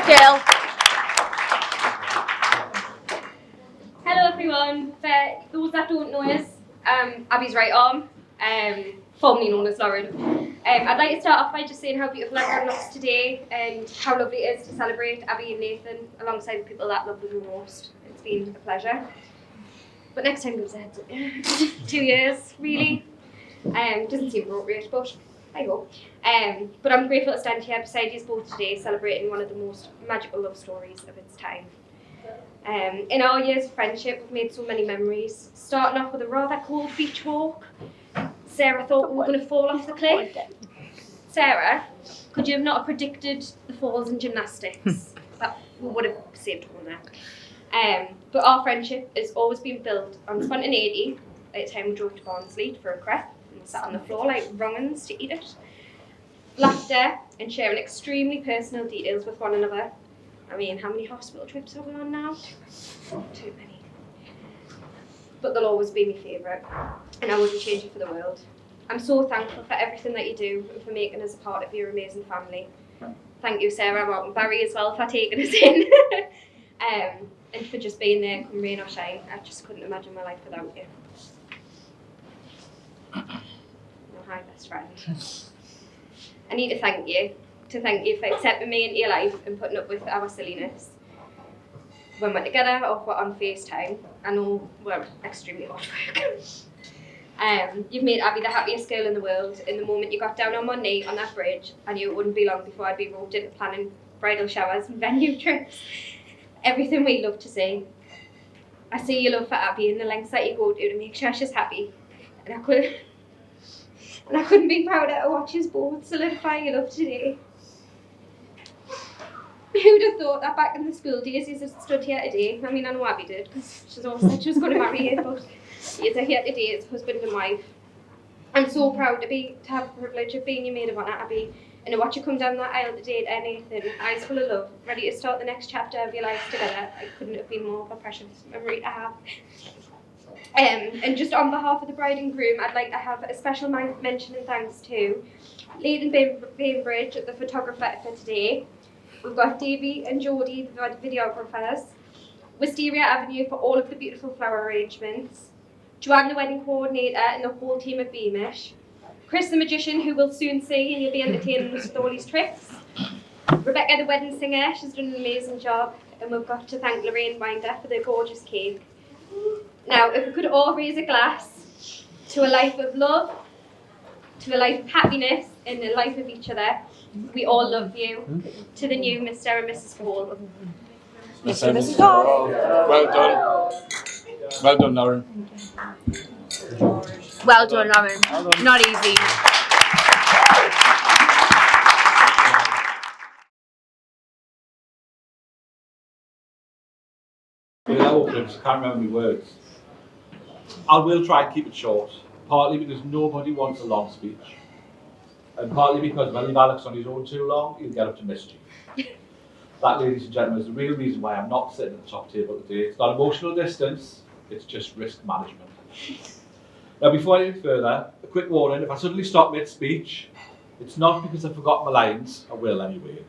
Jill. Hello everyone. For those that don't know us, Abbie's right arm, formerly known as Lauren. I'd like to start off by just saying how beautiful everyone looks today and how lovely it is to celebrate Abbie and Nathan alongside the people that love them the most. It's been a pleasure. But next time goes ahead. 2 years, really. Doesn't seem appropriate, but I go. But I'm grateful to stand here beside you both today, celebrating one of the most magical love stories of its time. In our years of friendship, we've made so many memories, starting off with a rather cold beach walk. Sarah thought we were going to fall off the cliff. Sarah, could you have not predicted the falls in gymnastics? That would have saved one there. But our friendship has always been built on spontaneity. At the time we drove to Barnsley for a crepe and sat on the floor like wrong'uns to eat it. Laughter and sharing extremely personal details with one another. I mean, how many hospital trips are we on now? Too many. But they'll always be my favourite, and I wouldn't change it for the world. I'm so thankful for everything that you do and for making us a part of your amazing family. Thank you, Sarah, Mark and Barry as well for taking us in. And for just being there, come rain or shine. I just couldn't imagine my life without you. Oh, hi, best friend. I need to thank you for accepting me into your life and putting up with our silliness. When we're together or we're on FaceTime, I know we're extremely hard work. You've made Abbie the happiest girl in the world. In the moment you got down on one knee on that bridge, I knew it wouldn't be long before I'd be roped into planning bridal showers and venue trips. Everything we love to see. I see your love for Abbie and the lengths that you go to make sure she's happy. And I couldn't be prouder to watch us both solidify your love today. Who'd have thought that back in the school days you just stood here today? I mean, I know Abbie did, because she's always said she was going to marry you, but you're here today as husband and wife. I'm so proud to have the privilege of being your maid of honour, Abbie, and to watch you come down that aisle today to Nathan, eyes full of love, ready to start the next chapter of your lives together. I couldn't have been more of a precious memory to have. And just on behalf of the bride and groom, I'd like to have a special mention and thanks to Leighton Bainbridge, the photographer for today. We've got Davey and Jodie, the videographers. Wisteria Avenue for all of the beautiful flower arrangements. Joanne, the wedding coordinator, and the whole team of Beamish. Chris, the magician, who we'll soon see, and you'll be entertaining us with all his tricks. Rebecca, the wedding singer, she's done an amazing job. And we've got to thank Lorraine Winder for the gorgeous cake. Now, if we could all raise a glass to a life of love, to a life of happiness, and a life of each other. We all love you. To the new Mr. and Mrs. Cole. Mr. and Mrs. Cole. Well done. Well done, Lauren. Well done, Lauren. Not easy. I can't remember my words. I will try and keep it short, partly because nobody wants a long speech, and partly because if I leave Alex on his own too long, he'll get up to mischief. That, ladies and gentlemen, is the real reason why I'm not sitting at the top table today. It's not emotional distance, it's just risk management. Now, before I go further, a quick warning: if I suddenly stop mid-speech, it's not because I've forgotten my lines, I will anyway.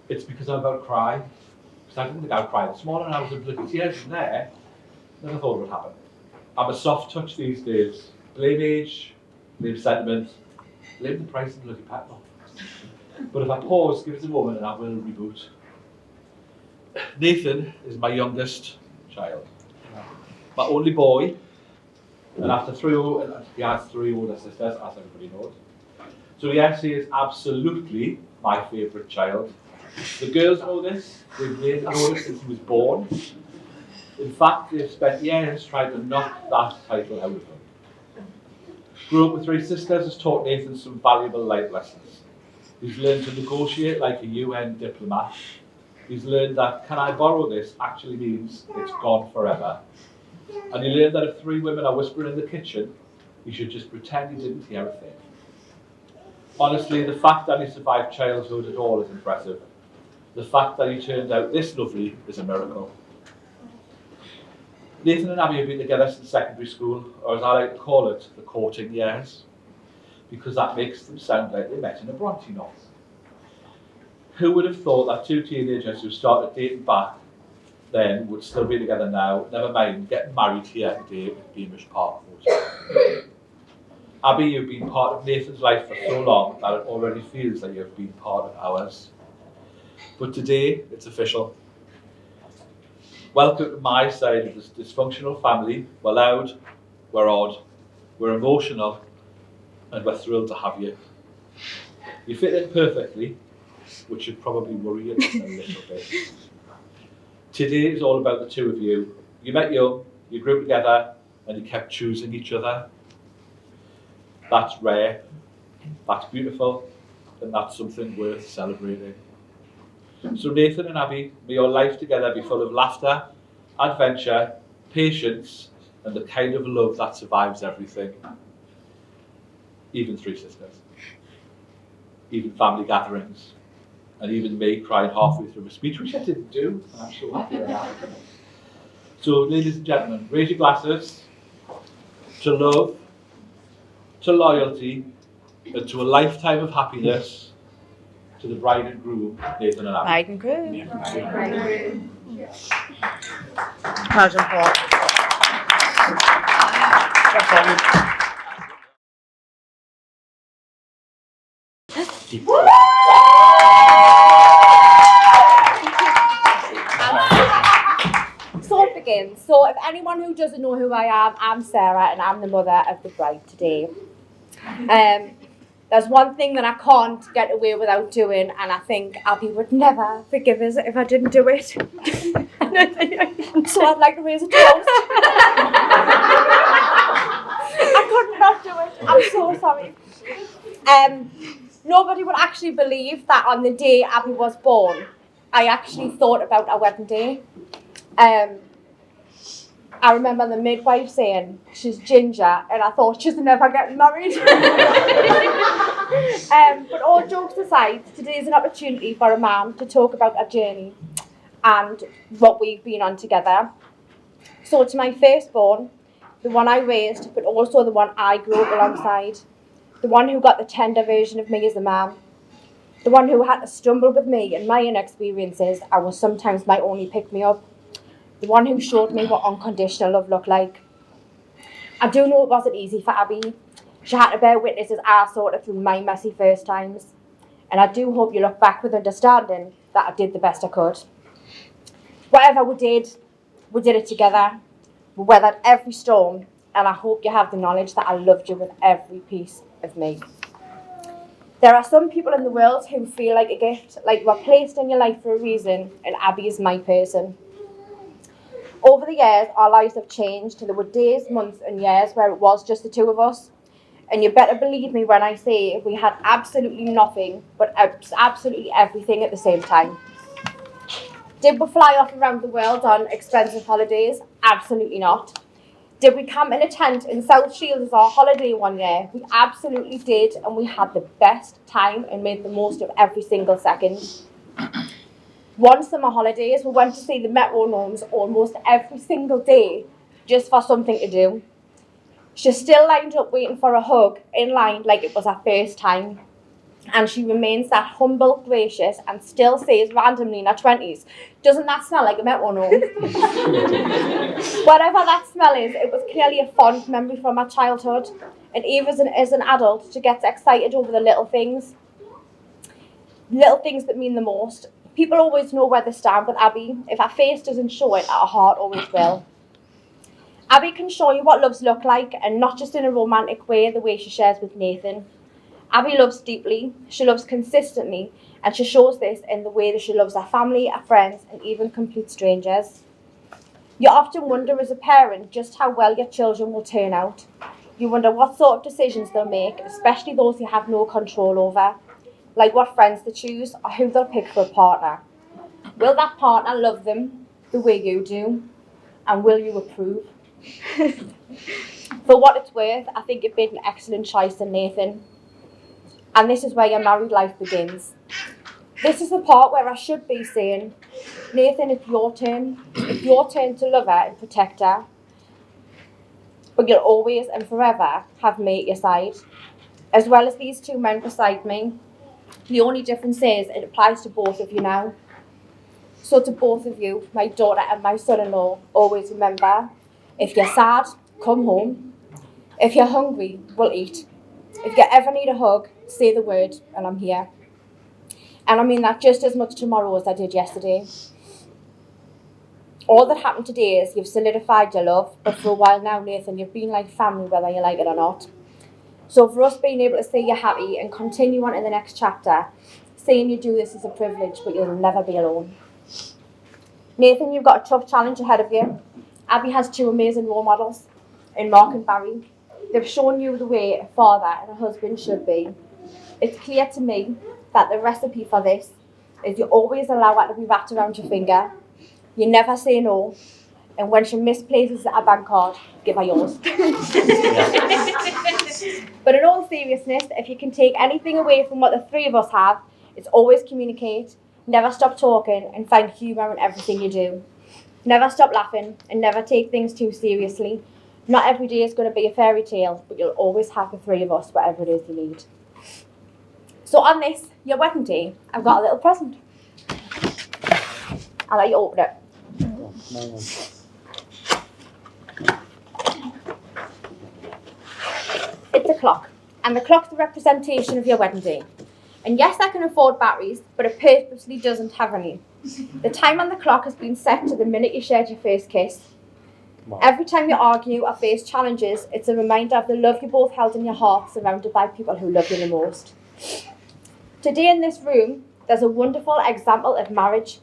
It's because I'm about to cry. Because I didn't think I'd cry this morning, I was in bloody tears from there. Never thought it would happen. I'm a soft touch these days. Blame age, blame sentiment, blame the price of bloody petrol. But if I pause, give it a moment and I will reboot. Nathan is my youngest child. My only boy, and he has 3 older sisters, as everybody knows. So yes, he is absolutely my favourite child. The girls know this, they've known this since he was born. In fact, they've spent years trying to knock that title out of him. Grew up with 3 sisters has taught Nathan some valuable life lessons. He's learned to negotiate like a UN diplomat. He's learned that can I borrow this actually means it's gone forever. And he learned that if 3 women are whispering in the kitchen, he should just pretend he didn't hear a thing. Honestly, the fact that he survived childhood at all is impressive. The fact that he turned out this lovely is a miracle. Nathan and Abbie have been together since secondary school, or as I like to call it, the courting years, because that makes them sound like they met in a Bronte novel. Who would have thought that two teenagers who started dating back then would still be together now, never mind getting married here today at Beamish Park Hotel. Abbie, you've been part of Nathan's life for so long that it already feels like you've been part of ours. But today, it's official. Welcome to my side of this dysfunctional family. We're loud, we're odd, we're emotional, and we're thrilled to have you. You fit in perfectly, which should probably worry you just a little bit. Today is all about the two of you. You met young, you grew together, and you kept choosing each other. That's rare, that's beautiful, and that's something worth celebrating. So Nathan and Abbie, may your life together be full of laughter, adventure, patience, and the kind of love that survives everything. Even three sisters. Even family gatherings. And even me crying halfway through a speech, which I didn't do, and I'm so happy with that. So ladies and gentlemen, raise your glasses to love, to loyalty, and to a lifetime of happiness, to the bride and groom, Nathan and Abbie. Bride and groom. Imagine Paul. So it begins. So if anyone who doesn't know who I am, I'm Sarah and I'm the mother of the bride today. There's one thing that I can't get away without doing, and I think Abbie would never forgive us if I didn't do it. So I'd like to raise a toast. I could not do it. I'm so sorry. Nobody would actually believe that on the day Abbie was born, I actually thought about our wedding day. I remember the midwife saying she's ginger, and I thought she's never getting married. But all jokes aside, today is an opportunity for a man to talk about our journey and what we've been on together. So to my firstborn, the one I raised, but also the one I grew up alongside, the one who got the tender version of me as a man, the one who had to stumble with me and my inexperiences and was sometimes my only pick-me-up, the one who showed me what unconditional love looked like. I do know it wasn't easy for Abbie. She had to bear witness as I sorted through my messy first times. And I do hope you look back with understanding that I did the best I could. Whatever we did it together. We weathered every storm, and I hope you have the knowledge that I loved you with every piece of me. There are some people in the world who feel like a gift, like we're placed in your life for a reason, and Abbie is my person. Over the years, our lives have changed. There were days, months and years where it was just the two of us. And you better believe me when I say we had absolutely nothing, but absolutely everything at the same time. Did we fly off around the world on expensive holidays? Absolutely not. Did we camp in a tent in South Shields as our holiday one year? We absolutely did, and we had the best time and made the most of every single second. One summer holidays, we went to see the metronomes almost every single day just for something to do. She still lined up waiting for a hug in line like it was her first time. And she remains that humble, gracious, and still says randomly in her 20s, "Doesn't that smell like a metronome?" Whatever that smell is, it was clearly a fond memory from her childhood. And even as an adult, she gets excited over the little things that mean the most. People always know where they stand with Abbie. If her face doesn't show it, our heart always will. Abbie can show you what loves look like, and not just in a romantic way, the way she shares with Nathan. Abbie loves deeply, she loves consistently, and she shows this in the way that she loves her family, her friends, and even complete strangers. You often wonder as a parent just how well your children will turn out. You wonder what sort of decisions they'll make, especially those you have no control over, like what friends they choose or who they'll pick for a partner. Will that partner love them the way you do? And will you approve? For what it's worth, I think you've made an excellent choice in Nathan. And this is where your married life begins. This is the part where I should be saying, Nathan, it's your turn. It's your turn to love her and protect her. But you'll always and forever have me at your side. As well as these two men beside me, The only difference is it applies to both of you now. So to both of you, my daughter and my son-in-law, always remember, if you're sad, come home. If you're hungry, we'll eat. If you ever need a hug, say the word and I'm here. And I mean that just as much tomorrow as I did yesterday. All that happened today is you've solidified your love, but for a while now, Nathan, you've been like family whether you like it or not. So for us being able to say you're happy and continue on in the next chapter, saying you do this is a privilege, but you'll never be alone. Nathan, you've got a tough challenge ahead of you. Abbie has 2 amazing role models in Mark and Barry. They've shown you the way a father and a husband should be. It's clear to me that the recipe for this is you always allow her to be wrapped around your finger. You never say no. And when she misplaces a bank card, give her yours. But in all seriousness, if you can take anything away from what the 3 of us have, it's always communicate, never stop talking, and find humour in everything you do. Never stop laughing, and never take things too seriously. Not every day is going to be a fairy tale, but you'll always have the 3 of us, whatever it is you need. So on this, your wedding day, I've got a little present. I'll let you open it. It's a clock, and the clock's the representation of your wedding day. And yes, I can afford batteries, but it purposely doesn't have any. The time on the clock has been set to the minute you shared your first kiss. Wow. Every time you argue or face challenges, it's a reminder of the love you both held in your heart, surrounded by people who love you the most. Today in this room, there's a wonderful example of marriage.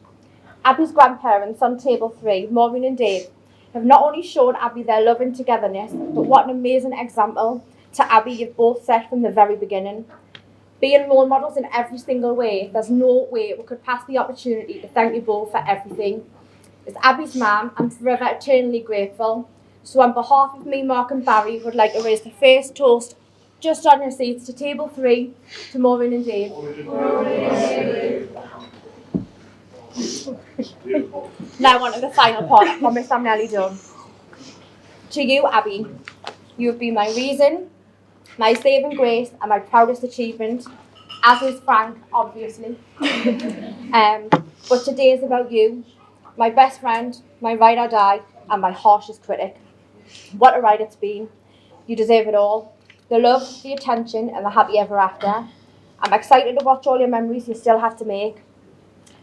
Abbie's grandparents on table 3, Maureen and Dave, have not only shown Abbie their love and togetherness, but what an amazing example to Abbie you've both set from the very beginning. Being role models in every single way, there's no way we could pass the opportunity to thank you both for everything. As Abbie's mum, I'm forever eternally grateful. So on behalf of me, Mark and Barry, would like to raise the first toast just on your seats to table 3, to Maureen and Dave. Now on to the final part. I promise I'm nearly done. To you, Abbie, you have been my reason, my saving grace, and my proudest achievement, as is Frank, obviously. But today is about you, my best friend, my ride or die, and my harshest critic. What a ride it's been. You deserve it all. The love, the attention, and the happy ever after. I'm excited to watch all your memories you still have to make.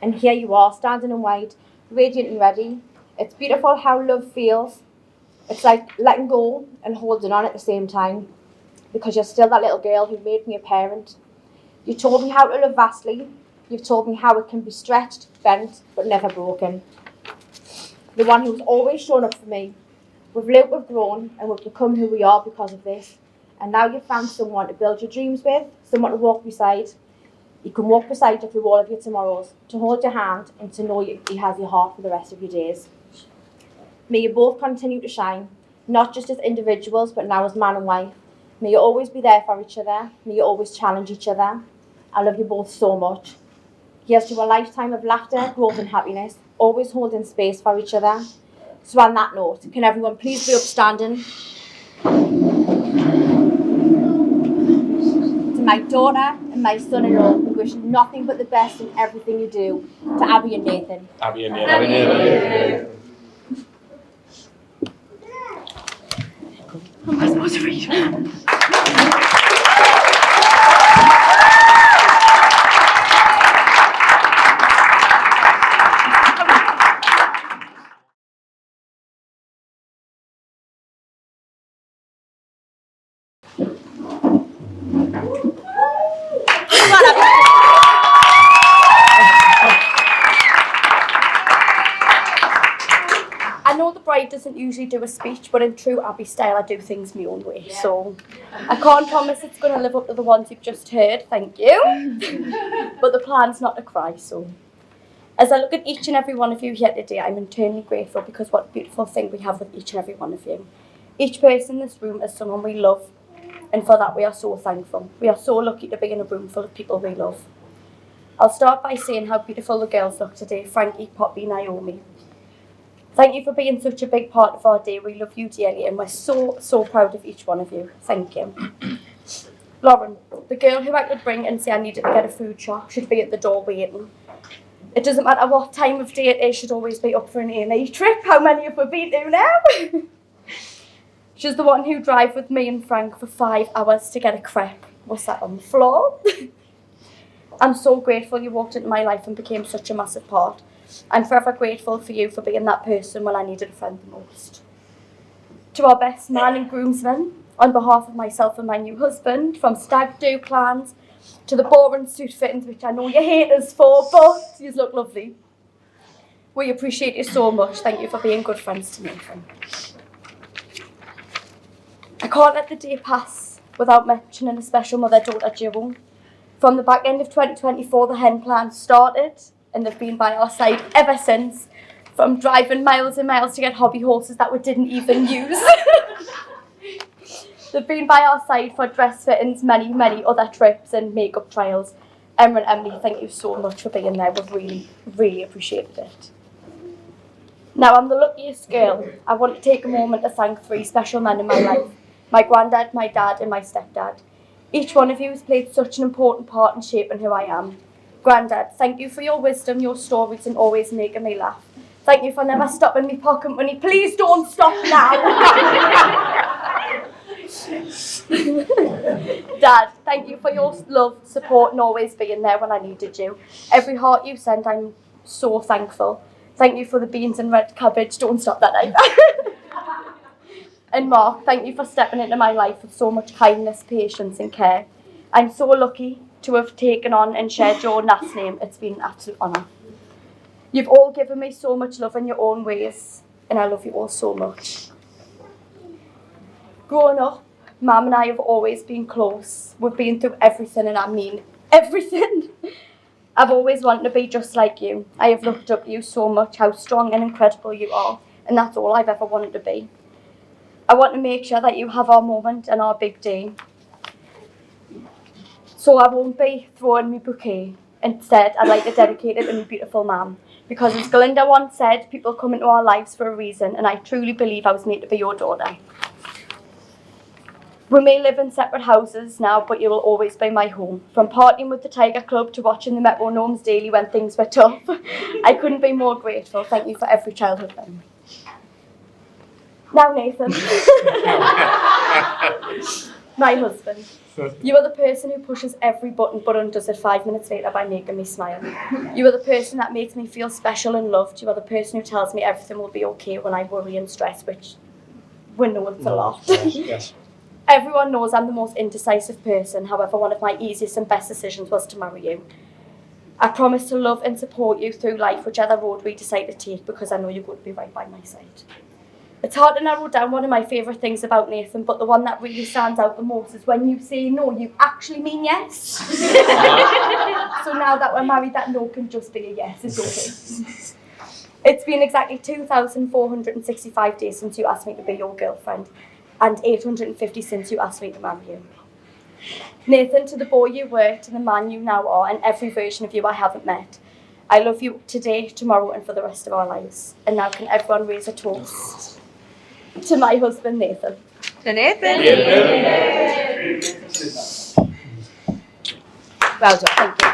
And here you are, standing in white, radiant and ready. It's beautiful how love feels. It's like letting go and holding on at the same time, because you're still that little girl who made me a parent. You told me how to love vastly. You've told me how it can be stretched, bent, but never broken. The one who's always shown up for me. We've lived, we've grown, and we've become who we are because of this. And now you've found someone to build your dreams with, someone to walk beside. You can walk beside you through all of your tomorrows, to hold your hand and to know he has your heart for the rest of your days. May you both continue to shine, not just as individuals, but now as man and wife. May you always be there for each other. May you always challenge each other. I love you both so much. Here's to a lifetime of laughter, growth and happiness, always holding space for each other. So on that note, can everyone please be upstanding? To my daughter and my son-in-law, we wish nothing but the best in everything you do. To Abbie and Nathan. Abbie and Nathan. How am I supposed to read? I know the bride doesn't usually do a speech, but in true Abbie style, I do things my own way. So I can't promise it's going to live up to the ones you've just heard, thank you. But the plan's not to cry, so. As I look at each and every one of you here today, I'm eternally grateful because what a beautiful thing we have with each and every one of you. Each person in this room is someone we love, and for that we are so thankful. We are so lucky to be in a room full of people we love. I'll start by saying how beautiful the girls look today, Frankie, Poppy, Naomi. Thank you for being such a big part of our day. We love you dearly and we're so, so proud of each one of you. Thank you. Lauren, the girl who I could bring and say I needed to get a food shop should be at the door waiting. It doesn't matter what time of day it is, should always be up for an A&E trip. How many have we been to now? She's the one who drive with me and Frank for 5 hours to get a crepe. Was sat on the floor. I'm so grateful you walked into my life and became such a massive part. I'm forever grateful for you for being that person when I needed a friend the most. To our best man and groomsmen, on behalf of myself and my new husband, from stag do plans to the boring suit fittings, which I know you hate us for, but you look lovely. We appreciate you so much. Thank you for being good friends to Nathan. I can't let the day pass without mentioning a special mother-daughter duo. From the back end of 2024, the hen plan started, and they've been by our side ever since, from driving miles and miles to get hobby horses that we didn't even use. They've been by our side for dress fittings, many, many other trips and makeup trials. Emma and Emily, thank you so much for being there. We've really, really appreciated it. Now, I'm the luckiest girl. I want to take a moment to thank 3 special men in my life. My granddad, my dad and my stepdad. Each one of you has played such an important part in shaping who I am. Granddad, thank you for your wisdom, your stories and always making me laugh. Thank you for never stopping me pocket money. Please don't stop now. Dad, thank you for your love, support and always being there when I needed you. Every heart you sent, I'm so thankful. Thank you for the beans and red cabbage. Don't stop that either. And Mark, thank you for stepping into my life with so much kindness, patience and care. I'm so lucky to have taken on and shared your last name. It's been an absolute honour. You've all given me so much love in your own ways, and I love you all so much. Growing up, Mum and I have always been close. We've been through everything, and I mean everything. I've always wanted to be just like you. I have looked up to you so much, how strong and incredible you are, and that's all I've ever wanted to be. I want to make sure that you have our moment and our big day. So I won't be throwing me bouquet. Instead, I'd like to dedicate it to my beautiful mum. Because as Galinda once said, people come into our lives for a reason, and I truly believe I was made to be your daughter. We may live in separate houses now, but you will always be my home. From partying with the Tiger Club to watching the metronomes daily when things were tough, I couldn't be more grateful. Thank you for every childhood memory. Now, Nathan, my husband, you are the person who pushes every button but undoes it 5 minutes later by making me smile. You are the person that makes me feel special and loved. You are the person who tells me everything will be okay when I worry and stress, which we know it's a lot. Yes. Everyone knows I'm the most indecisive person. However, one of my easiest and best decisions was to marry you. I promise to love and support you through life, whichever road we decide to take, because I know you're going to be right by my side. It's hard to narrow down one of my favourite things about Nathan, but the one that really stands out the most is when you say no, you actually mean yes. So now that we're married, that no can just be a yes. It's okay. It's been exactly 2,465 days since you asked me to be your girlfriend, and 850 since you asked me to marry you. Nathan, to the boy you were, to the man you now are, and every version of you I haven't met, I love you today, tomorrow, and for the rest of our lives. And now can everyone raise a toast to my husband, Nathan. To Nathan. Yeah. Well done. Thank you.